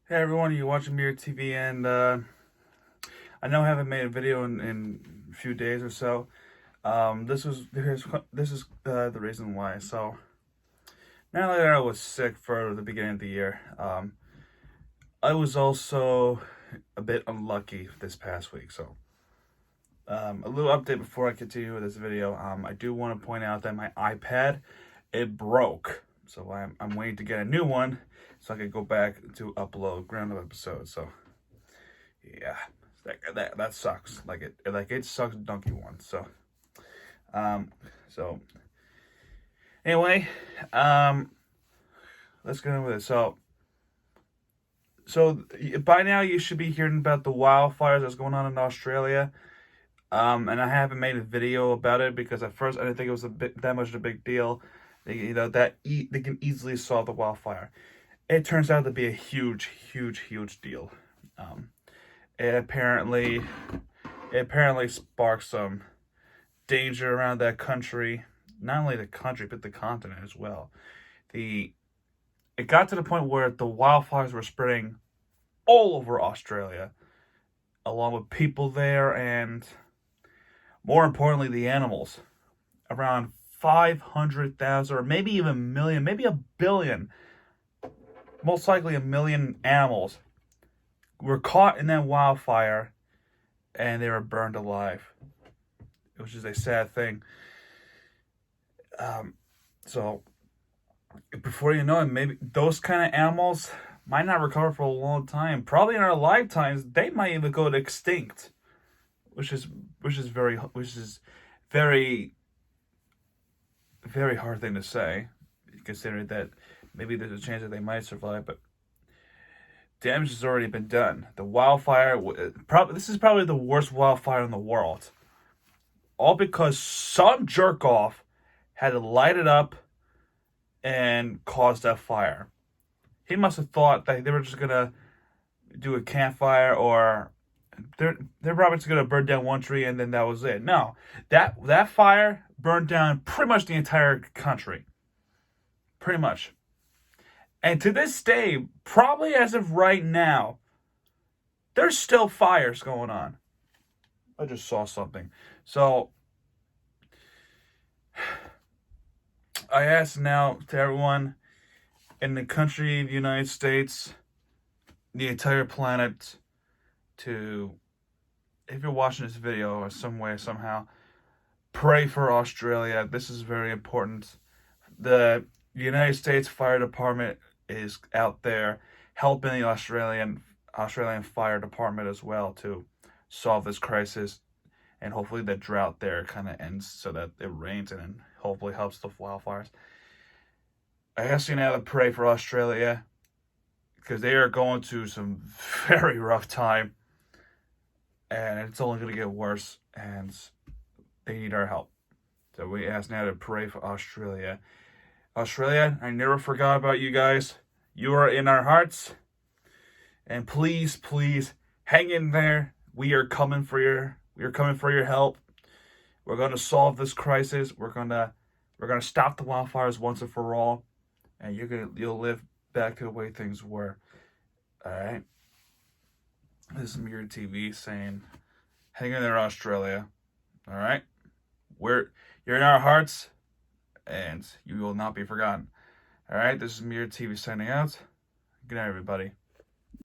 Hey everyone, you're watching Mirror TV, and I know I haven't made a video in a few days or so. This is the reason why. So not only that I was sick for the beginning of the year, I was also a bit unlucky this past week. So a little update before I continue with this video. I do want to point out that my iPad it broke, so I'm waiting to get a new one so I could go back to upload ground up episodes. So. Yeah, that sucks. It sucks donkey one. Um, so anyway, let's get on with it. So by now you should be hearing about the wildfires that's going on in Australia. And I haven't made a video about it because at first I didn't think it was that much of a big deal. They can easily solve the wildfire. It turns out to be a huge deal. Um, it apparently it apparently sparked some danger around that country, not only the country but the continent as well. The It got to the point where the wildfires were spreading all over Australia, along with people there and more importantly the animals. Around 500,000 or maybe even a million, maybe a billion, most likely a million animals were caught in that wildfire and they were burned alive, which is a sad thing. Um, so before you know it, maybe those kind of animals might not recover for a long time. Probably in our lifetimes, they might even go extinct, which is very very hard thing to say, considering that maybe there's a chance that they might survive, but damage has already been done. The wildfire, this is probably the worst wildfire in the world, all because some jerk off had to light it up and cause that fire. He must have thought that they were just gonna do a campfire, or they're probably just gonna burn down one tree and then that was it. No, that fire burned down pretty much the entire country, pretty much. And to this day, probably as of right now, there's still fires going on. I just saw something. So I ask now to everyone in the country, the United States, the entire planet, to, if you're watching this video or some way, somehow, pray for Australia. This is very important. The United States Fire Department is out there helping the Australian Fire Department as well to solve this crisis, and hopefully the drought there kind of ends so that it rains and then hopefully helps the wildfires. I ask you now to pray for Australia because they are going through some very rough time, and it's only going to get worse, and they need our help. So we ask now to pray for Australia. Australia, I never forgot about you guys. You are in our hearts. And please, please hang in there. We are coming for your help. We're going to solve this crisis. We're going to stop the wildfires once and for all, and you'll live back to the way things were. All right. This is Mirror TV saying, hang in there, Australia. All right. You're in our hearts, and you will not be forgotten. All right, this is Mirror TV signing out. Good night, everybody.